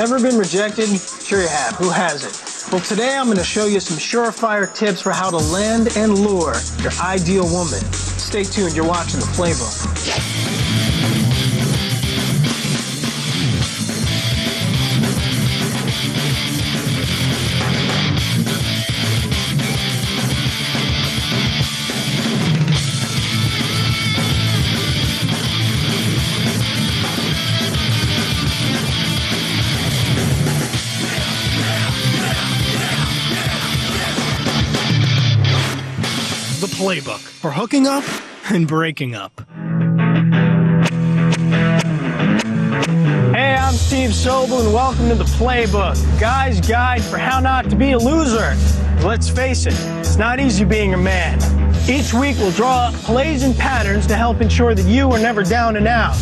Ever been rejected? Sure you have. Who hasn't? Well, today I'm going to show you some surefire tips for how to land and lure your ideal woman. Stay tuned. You're watching The Playbook. The Playbook for hooking up and breaking up. Hey, I'm Steve Sobel and welcome to The Playbook, Guy's Guide for How Not to Be a Loser. Let's face it, it's not easy being a man. Each week we'll draw up plays and patterns to help ensure that you are never down and out.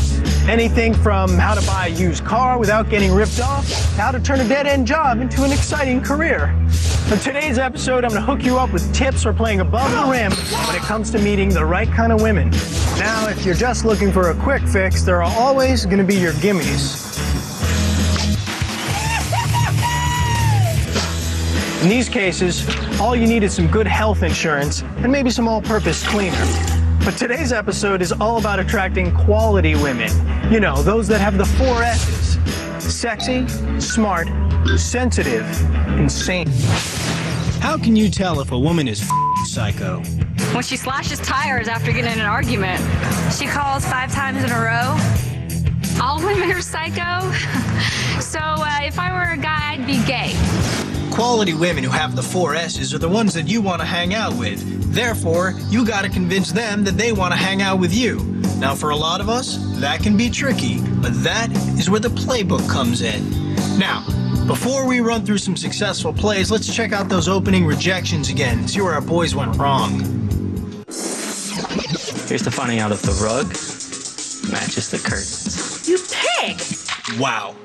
Anything from how to buy a used car without getting ripped off, to how to turn a dead-end job into an exciting career. In today's episode, I'm going to hook you up with tips for playing above the rim when it comes to meeting the right kind of women. Now, if you're just looking for a quick fix, there are always going to be your gimmies. In these cases, all you need is some good health insurance and maybe some all-purpose cleaner. But today's episode is all about attracting quality women. You know, those that have the 4 S's. Sexy, smart, sensitive, and sane. How can you tell if a woman is psycho? When she slashes tires after getting in an argument. She calls 5 times in a row. All women are psycho. So if I were a guy, I'd be gay. Quality women who have the 4 S's are the ones that you want to hang out with. Therefore, you gotta convince them that they want to hang out with you. Now, for a lot of us, that can be tricky, but that is where the playbook comes in. Now, before we run through some successful plays, let's check out those opening rejections again, see where our boys went wrong. Here's the finding out if the rug matches the curtains. You pig! Wow.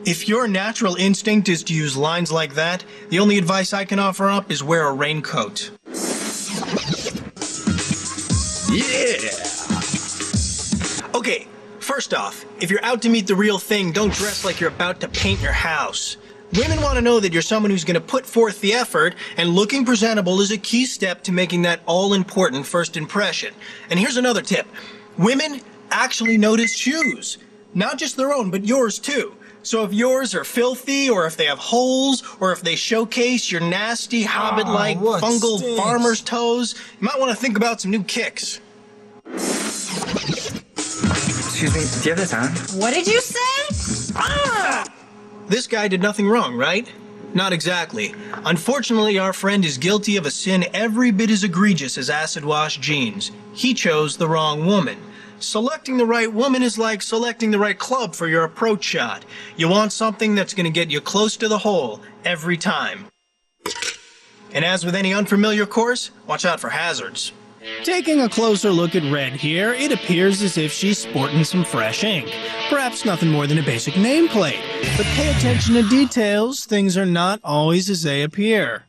If your natural instinct is to use lines like that, the only advice I can offer up is wear a raincoat. Yeah! Okay, first off, if you're out to meet the real thing, don't dress like you're about to paint your house. Women want to know that you're someone who's going to put forth the effort, and looking presentable is a key step to making that all-important first impression. And here's another tip. Women actually notice shoes. Not just their own, but yours too. So if yours are filthy, or if they have holes, or if they showcase your nasty, hobbit-like, fungal farmer's toes, you might want to think about some new kicks. Excuse me, do you have the time? What did you say? This guy did nothing wrong, right? Not exactly. Unfortunately, our friend is guilty of a sin every bit as egregious as acid-wash jeans. He chose the wrong woman. Selecting the right woman is like selecting the right club for your approach shot. You want something that's going to get you close to the hole every time. And as with any unfamiliar course, watch out for hazards. Taking a closer look at Red here, it appears as if she's sporting some fresh ink. Perhaps nothing more than a basic nameplate. But pay attention to details, things are not always as they appear.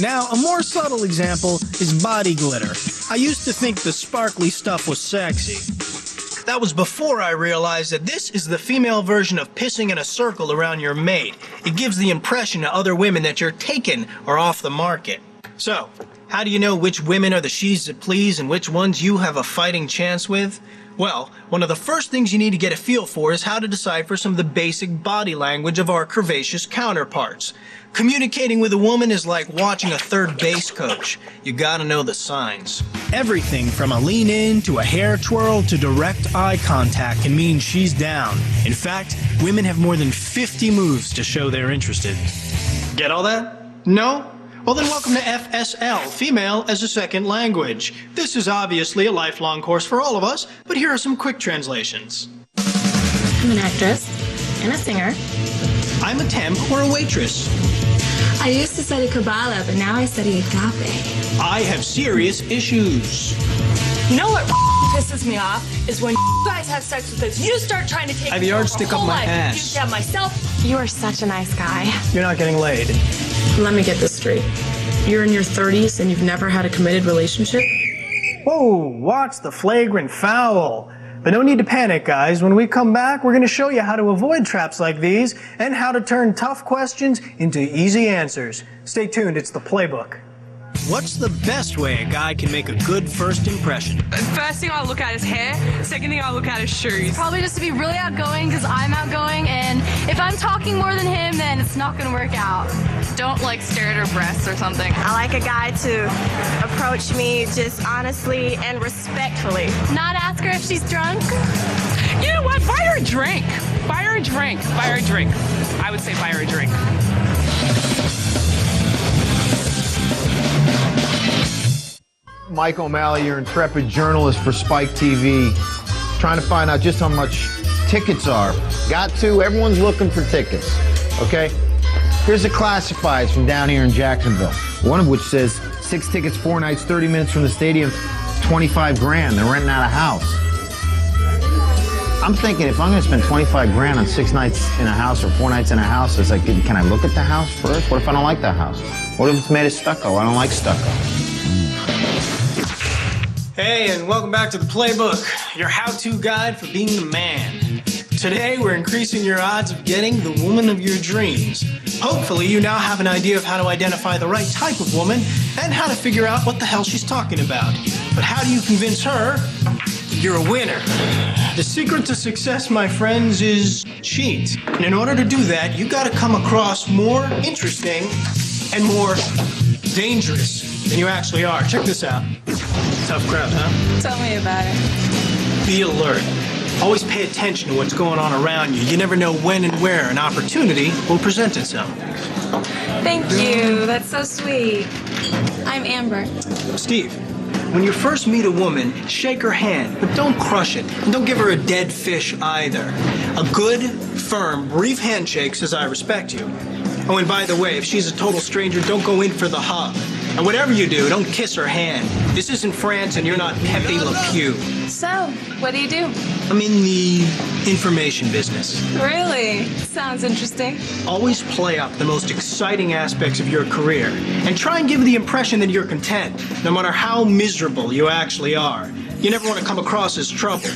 Now, a more subtle example is body glitter. I used to think the sparkly stuff was sexy. That was before I realized that this is the female version of pissing in a circle around your mate. It gives the impression to other women that you're taken or off the market. So, how do you know which women are the she's that please and which ones you have a fighting chance with? Well, one of the first things you need to get a feel for is how to decipher some of the basic body language of our curvaceous counterparts. Communicating with a woman is like watching a third base coach. You gotta know the signs. Everything from a lean in to a hair twirl to direct eye contact can mean she's down. In fact, women have more than 50 moves to show they're interested. Get all that? No? Well then welcome to FSL, Female as a Second Language. This is obviously a lifelong course for all of us, but here are some quick translations. I'm an actress and a singer. I'm a temp or a waitress. I used to study Kabbalah, but now I study agape. I have serious issues. You know what pisses me off is when you guys have sex with us, you start trying to take I have a yardstick up my ass. You stab myself. You are such a nice guy. You're not getting laid. Let me get this straight. You're in your 30s and you've never had a committed relationship? Whoa, watch the flagrant foul. But no need to panic, guys. When we come back, we're going to show you how to avoid traps like these and how to turn tough questions into easy answers. Stay tuned, it's the Playbook. What's the best way a guy can make a good first impression? First thing I look at is hair. Second thing I look at is shoes. Probably just to be really outgoing because I'm outgoing, and if I'm talking more than him, then it's not gonna work out. Don't like stare at her breasts or something. I like a guy to approach me just honestly and respectfully. Not ask her if she's drunk. You know what? Buy her a drink. Buy her a drink. Buy her a drink. I would say buy her a drink. Mike O'Malley, your intrepid journalist for Spike TV, trying to find out just how much tickets are. Got to, everyone's looking for tickets, okay? Here's the classifieds from down here in Jacksonville, one of which says 6 tickets, 4 nights, 30 minutes from the stadium, 25 grand. They're renting out a house. I'm thinking if I'm gonna spend 25 grand on 6 nights in a house or 4 nights in a house, it's like, can I look at the house first? What if I don't like the house? What if it's made of stucco? I don't like stucco. Hey, and welcome back to the Playbook, your how-to guide for being the man. Today, we're increasing your odds of getting the woman of your dreams. Hopefully, you now have an idea of how to identify the right type of woman and how to figure out what the hell she's talking about. But how do you convince her you're a winner? The secret to success, my friends, is cheat. And in order to do that, you gotta come across more interesting and more dangerous than you actually are. Check this out. Tough crowd, huh? Tell me about it. Be alert. Always pay attention to what's going on around you. You never know when and where an opportunity will present itself. Thank you. That's so sweet. I'm Amber. Steve, when you first meet a woman, shake her hand, but don't crush it. And don't give her a dead fish either. A good, firm, brief handshake says I respect you. Oh, and by the way, if she's a total stranger, don't go in for the hug. And whatever you do, don't kiss her hand. This isn't France and you're not Pepe Le Pew. So, what do you do? I'm in the information business. Really? Sounds interesting. Always play up the most exciting aspects of your career and try and give the impression that you're content, no matter how miserable you actually are. You never want to come across as trouble.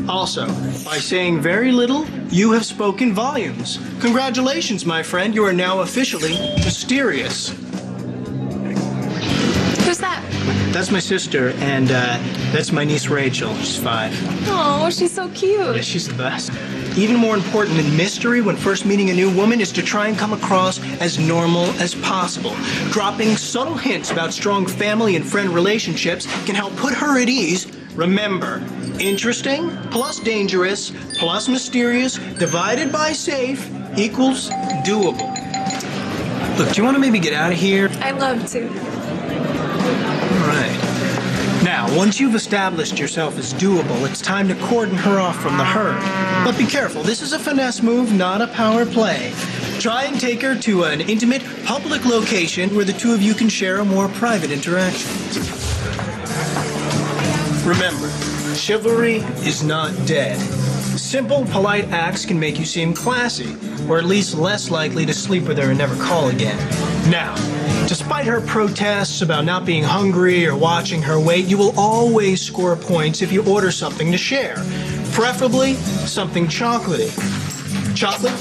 Also, by saying very little, you have spoken volumes. Congratulations, my friend. You are now officially mysterious. Who's that? That's my sister, and that's my niece Rachel. She's 5. Oh, she's so cute. Yeah, she's the best. Even more important than mystery when first meeting a new woman is to try and come across as normal as possible. Dropping subtle hints about strong family and friend relationships can help put her at ease. Remember, interesting plus dangerous plus mysterious divided by safe equals doable. Look, do you want to maybe get out of here? I'd love to. All right. Now, once you've established yourself as doable, it's time to cordon her off from the herd. But be careful, this is a finesse move, not a power play. Try and take her to an intimate, public location where the two of you can share a more private interaction. Remember, chivalry is not dead. Simple, polite acts can make you seem classy, or at least less likely to sleep with her and never call again. Now, despite her protests about not being hungry or watching her weight, you will always score points if you order something to share, preferably something chocolatey. Chocolate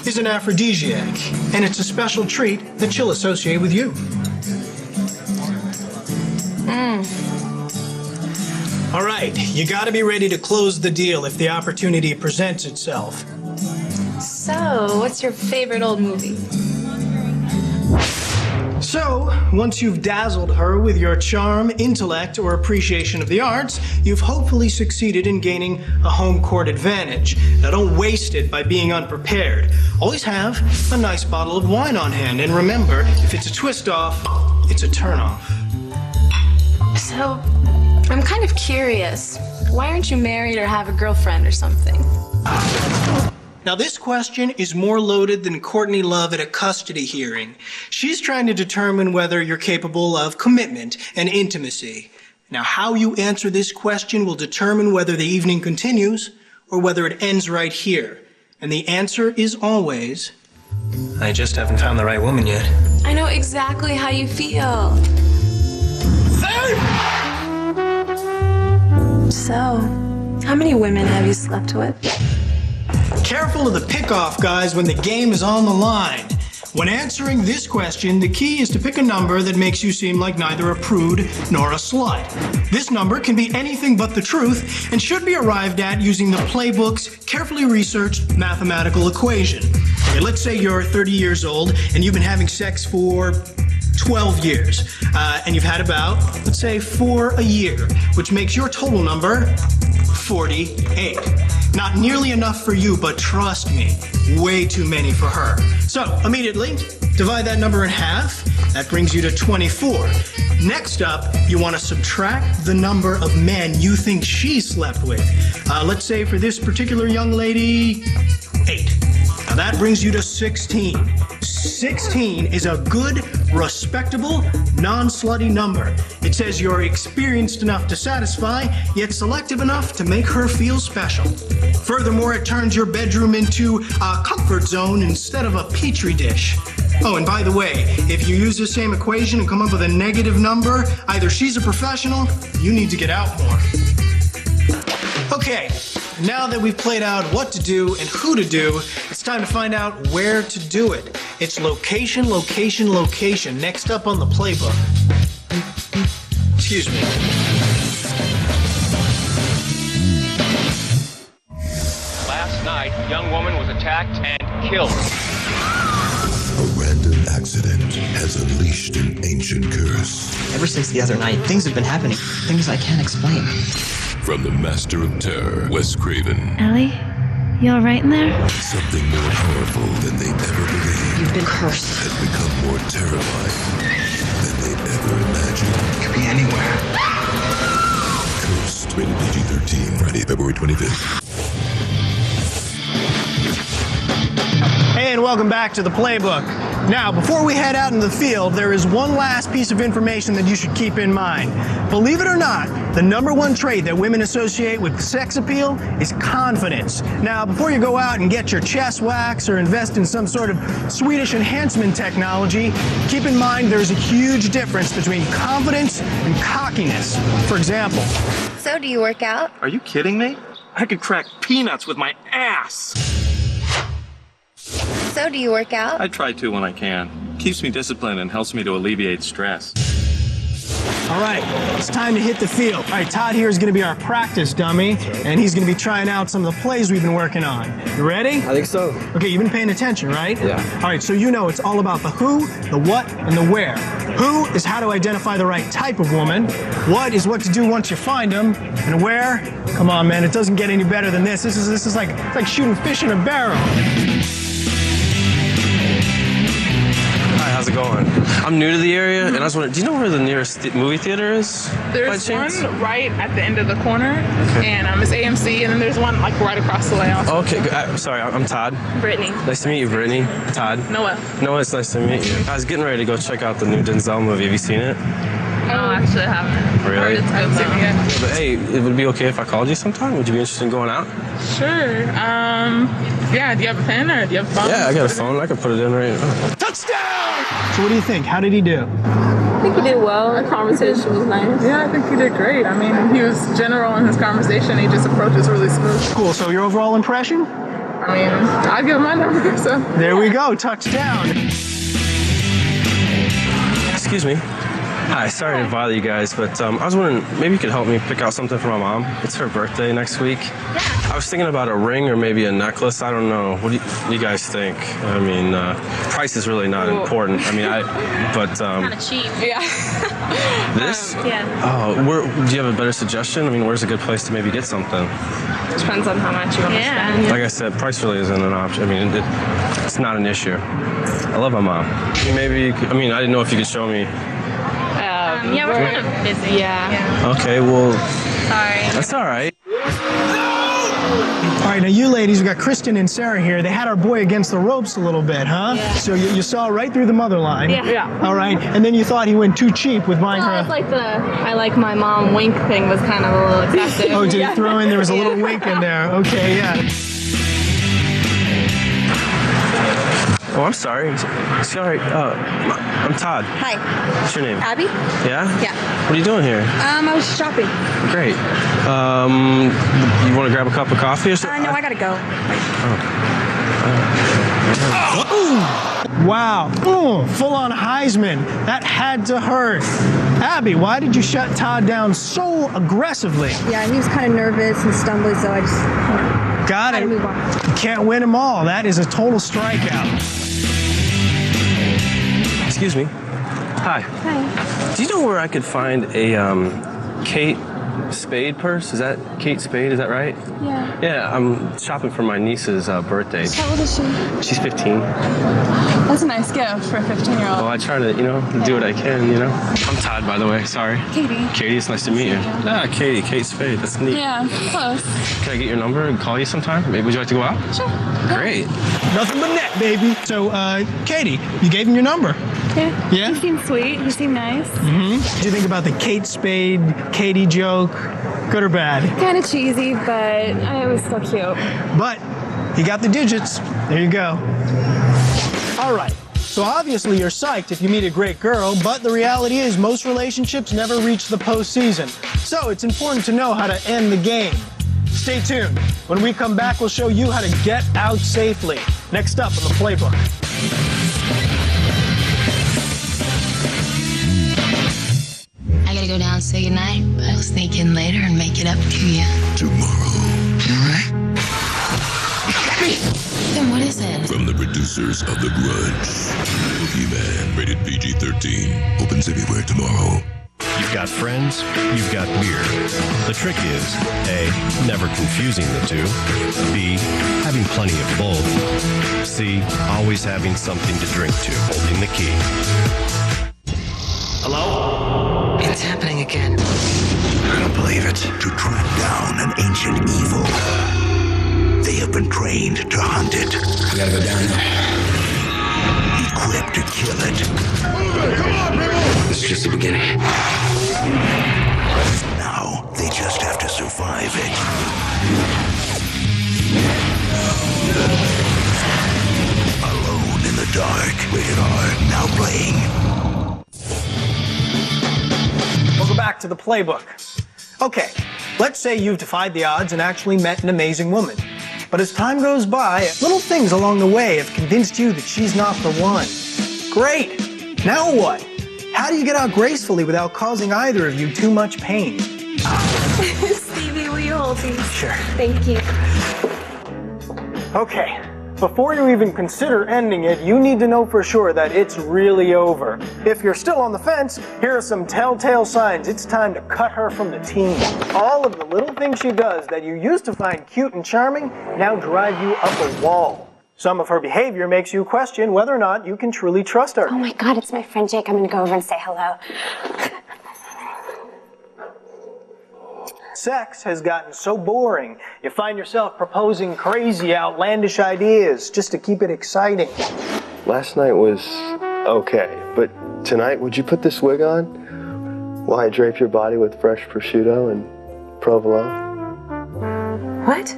is an aphrodisiac, and it's a special treat that she'll associate with you. All right, you gotta be ready to close the deal if the opportunity presents itself. So, what's your favorite old movie? So, once you've dazzled her with your charm, intellect, or appreciation of the arts, you've hopefully succeeded in gaining a home court advantage. Now don't waste it by being unprepared. Always have a nice bottle of wine on hand, and remember, if it's a twist-off, it's a turn-off. So, I'm kind of curious. Why aren't you married or have a girlfriend or something? Now, this question is more loaded than Courtney Love at a custody hearing. She's trying to determine whether you're capable of commitment and intimacy. Now, how you answer this question will determine whether the evening continues or whether it ends right here. And the answer is always, I just haven't found the right woman yet. I know exactly how you feel. So, How many women have you slept with? Careful of the pickoff, guys, when the game is on the line. When answering this question, the key is to pick a number that makes you seem like neither a prude nor a slut. This number can be anything but the truth and should be arrived at using the Playbook's carefully researched mathematical equation. Okay, let's say you're 30 years old and you've been having sex for 12 years, and you've had about, let's say, 4 a year, which makes your total number 48. Not nearly enough for you, but trust me, way too many for her. So, immediately, divide that number in half. That brings you to 24. Next up, you want to subtract the number of men you think she slept with. Let's say for this particular young lady, 8. Now that brings you to 16. 16 is a good, respectable, non-slutty number. It says you're experienced enough to satisfy, yet selective enough to make her feel special. Furthermore, it turns your bedroom into a comfort zone instead of a petri dish. Oh, and by the way, if you use the same equation and come up with a negative number, either she's a professional, you need to get out more. Okay, now that we've played out what to do and who to do, it's time to find out where to do it. It's location, location, location. Next up on the playbook. Excuse me. Last night, a young woman was attacked and killed. A random accident has unleashed an ancient curse. Ever since the other night, things have been happening. Things I can't explain. From the master of terror, Wes Craven. Ellie, you all right in there? Something more powerful than they ever believed. You've been cursed. Has become more terrifying than they ever imagined. It could be anywhere. Cursed. Rated PG-13. Friday, February 25th. Hey, and welcome back to the playbook. Now, before we head out into the field, there is one last piece of information that you should keep in mind. Believe it or not, the #1 trait that women associate with sex appeal is confidence. Now, before you go out and get your chest waxed or invest in some sort of Swedish enhancement technology, keep in mind there's a huge difference between confidence and cockiness. For example. So, do you work out? Are you kidding me? I could crack peanuts with my ass. So, do you work out? I try to when I can. Keeps me disciplined and helps me to alleviate stress. All right, it's time to hit the field. All right, Todd here is going to be our practice dummy, and he's going to be trying out some of the plays we've been working on. You ready? I think so. Okay, you've been paying attention, right? Yeah. All right, so you know it's all about the who, the what, and the where. Who is how to identify the right type of woman. What is what to do once you find them. And where? Come on, man, it doesn't get any better than this. This is like shooting fish in a barrel. Hi, how's it going? I'm new to the area, and I was wondering, do you know where the nearest movie theater is? There's one right at the end of the corner, and it's AMC, and then there's one like right across the way also. Okay, sorry, I'm Todd. Brittany. Nice to meet you, Brittany. Todd. Noah. Noah, it's nice to meet you. I was getting ready to go check out the new Denzel movie. Have you seen it? No, actually I haven't. Really? I haven't seen it yet. But hey, it would be okay if I called you sometime? Would you be interested in going out? Sure. Yeah, do you have a pen or do you have a phone? Yeah, I got a phone. I can put it in right now. Touchdown! So what do you think? How did he do? I think he did well. The conversation was nice. Yeah, I think he did great. I mean, he was general in his conversation. He just approached us really smooth. Cool, so your overall impression? I mean, I'd give him my number, so. There we go, touchdown. Excuse me. Hi, sorry to bother you guys, but I was wondering, maybe you could help me pick out something for my mom. It's her birthday next week. I was thinking about a ring or maybe a necklace. I don't know. What do you guys think? I mean, price is really not important. I mean, Kind of cheap. Yeah. This? Yeah. Oh, do you have a better suggestion? I mean, where's a good place to maybe get something? Depends on how much you want to spend. Like I said, price really isn't an option. I mean, it's not an issue. I love my mom. Maybe you could, I didn't know if you could show me. Yeah, we're kind of busy. Yeah. Okay, well. Sorry. That's all right. All right, now you ladies, we got Kristen and Sarah here. They had our boy against the ropes a little bit, huh? Yeah. So you saw right through the mother line. Yeah. All right, and then you thought he went too cheap with buying her. It's like I like my mom wink thing was kind of a little excessive. Oh, did he throw in? There was a little wink in there. Okay, yeah. Oh, I'm sorry. Sorry. I'm Todd. Hi. What's your name? Abby? Yeah? Yeah. What are you doing here? I was shopping. Great. You want to grab a cup of coffee or something? No, I gotta go. Wow. Full on Heisman. That had to hurt. Abby, why did you shut Todd down so aggressively? Yeah, he was kind of nervous and stumbling, so I just Got it. move on. You can't win them all. That is a total strikeout. Excuse me. Hi. Hi. Do you know where I could find a Kate Spade purse? Is that Kate Spade? Is that right? Yeah. Yeah, I'm shopping for my niece's birthday. How old is she? She's 15. That's a nice gift for a 15-year-old. Well, I try to, do what I can, I'm Todd, by the way. Sorry. Katie. Katie, it's nice to meet you. Ah, Katie. Kate Spade. That's neat. Yeah, close. Can I get your number and call you sometime? Maybe would you like to go out? Sure. Great. Nothing but net, baby. So, Katie, you gave him your number. Yeah. Yeah? He seemed sweet. He seemed nice. Mm-hmm. What do you think about the Kate Spade, Katie joke? Good or bad? Kind of cheesy, but it was still cute. But you got the digits. There you go. All right. So obviously you're psyched if you meet a great girl, but the reality is most relationships never reach the postseason. So it's important to know how to end the game. Stay tuned. When we come back, we'll show you how to get out safely. Next up on the Playbook. I gotta go down and say goodnight, but I'll sneak in later and make it up to you. Tomorrow. Alright? Then what is it? From the producers of The Grudge. Boogeyman, rated PG-13. Opens everywhere tomorrow. You've got friends, you've got beer. The trick is, A, never confusing the two. B, having plenty of both. C, always having something to drink to, holding the key. Hello? It's happening again. I don't believe it. To track down an ancient evil. They have been trained to hunt it. We gotta go down there. Equipped to kill it. Come on, people! This is just the beginning. Now, they just have to survive it. Alone in the dark. Rated R. Now playing. Welcome back to the Playbook. Okay, let's say you've defied the odds and actually met an amazing woman. But as time goes by, little things along the way have convinced you that she's not the one. Great! Now what? How do you get out gracefully without causing either of you too much pain? Stevie, will you hold these? Sure. Thank you. Okay, before you even consider ending it, you need to know for sure that it's really over. If you're still on the fence, here are some telltale signs it's time to cut her from the team. All of the little things she does that you used to find cute and charming now drive you up a wall. Some of her behavior makes you question whether or not you can truly trust her. Oh my God, it's my friend Jake. I'm gonna go over and say hello. Sex has gotten so boring, you find yourself proposing crazy, outlandish ideas just to keep it exciting. Last night was okay, but tonight, would you put this wig on while I drape your body with fresh prosciutto and provolone? What?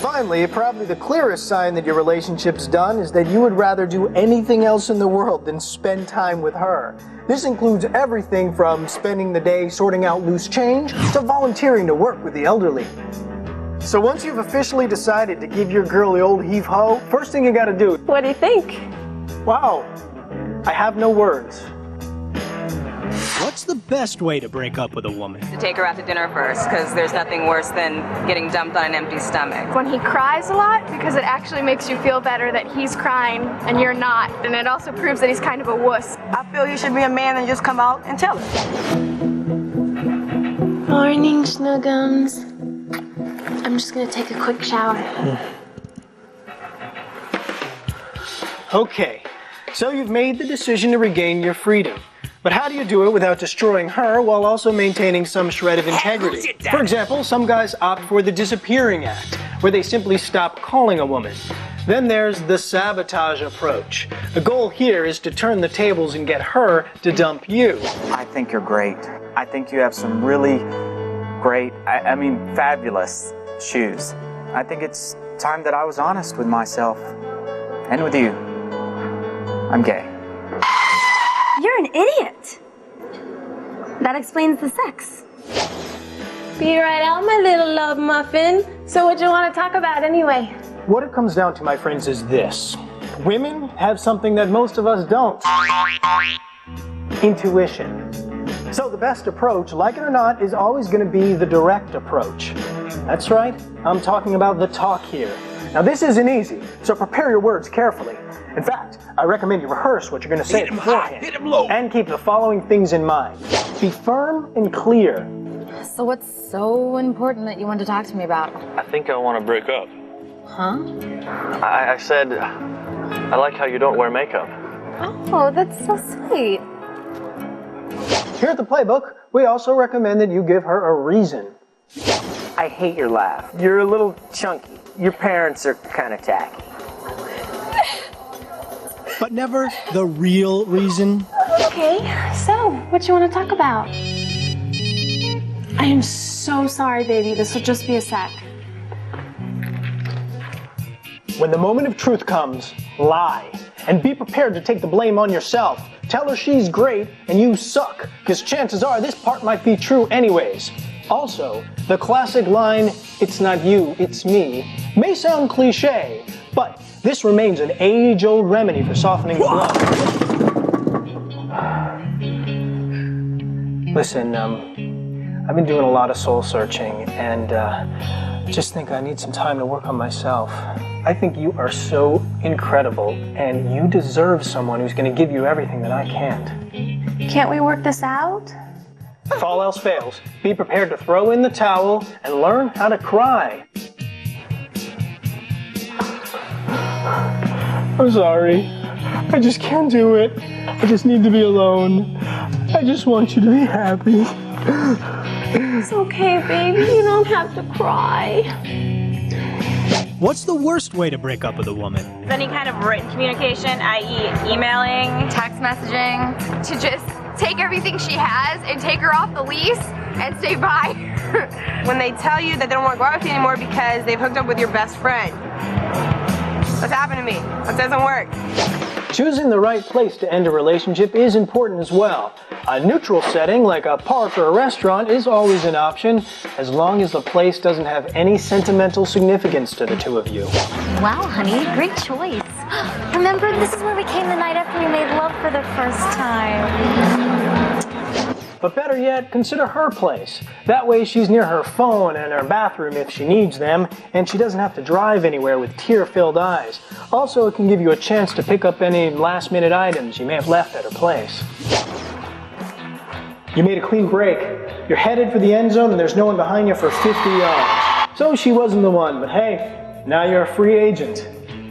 Finally, probably the clearest sign that your relationship's done is that you would rather do anything else in the world than spend time with her. This includes everything from spending the day sorting out loose change to volunteering to work with the elderly. So once you've officially decided to give your girl the old heave-ho, first thing you gotta do... What do you think? Wow. I have no words. What's the best way to break up with a woman? To take her out to dinner first, because there's nothing worse than getting dumped on an empty stomach. When he cries a lot, because it actually makes you feel better that he's crying and you're not. And it also proves that he's kind of a wuss. I feel you should be a man and just come out and tell her. Morning, Snuggums. I'm just gonna take a quick shower. Okay, so you've made the decision to regain your freedom. But how do you do it without destroying her while also maintaining some shred of integrity? For example, some guys opt for the disappearing act, where they simply stop calling a woman. Then there's the sabotage approach. The goal here is to turn the tables and get her to dump you. I think you're great. I think you have some really great, I mean fabulous shoes. I think it's time that I was honest with myself and with you. I'm gay. You're an idiot. That explains the sex. Be right out, my little love muffin. So what you want to talk about anyway? What it comes down to, my friends, is this. Women have something that most of us don't. Intuition. So the best approach, like it or not, is always going to be the direct approach. That's right, I'm talking about the talk here. Now this isn't easy, so prepare your words carefully. In fact, I recommend you rehearse what you're going to say beforehand. Hit him low. And keep the following things in mind. Be firm and clear. So what's so important that you want to talk to me about? I think I want to break up. Huh? I said, I like how you don't wear makeup. Oh, that's so sweet. Here at the Playbook, we also recommend that you give her a reason. I hate your laugh. You're a little chunky. Your parents are kind of tacky. But never the real reason. Okay, so what you want to talk about? I am so sorry, baby. This will just be a sec. When the moment of truth comes, lie. And be prepared to take the blame on yourself. Tell her she's great and you suck, because chances are this part might be true anyways. Also, the classic line, "It's not you, it's me," may sound cliche, but this remains an age-old remedy for softening the blow. Listen, I've been doing a lot of soul searching, and just think I need some time to work on myself. I think you are so incredible, and you deserve someone who's going to give you everything that I can't. Can't we work this out? If all else fails, be prepared to throw in the towel and learn how to cry. I'm sorry. I just can't do it. I just need to be alone. I just want you to be happy. It's okay, baby. You don't have to cry. What's the worst way to break up with a woman? Any kind of written communication, i.e. emailing, Text messaging, to just take everything she has and take her off the lease and say bye. when they tell you that they don't want to go out with you anymore because they've hooked up with your best friend. What's happened to me? That doesn't work. Choosing the right place to end a relationship is important as well. A neutral setting like a park or a restaurant is always an option, as long as the place doesn't have any sentimental significance to the two of you. Wow, honey, great choice. Remember, this is where we came the night after we made love for the first time. But better yet, consider her place. That way she's near her phone and her bathroom if she needs them, and she doesn't have to drive anywhere with tear-filled eyes. Also, it can give you a chance to pick up any last-minute items you may have left at her place. You made a clean break. You're headed for the end zone and there's no one behind you for 50 yards. So she wasn't the one, but hey, now you're a free agent.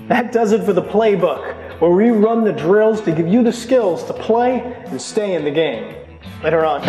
That does it for the Playbook, where we run the drills to give you the skills to play and stay in the game. Later on.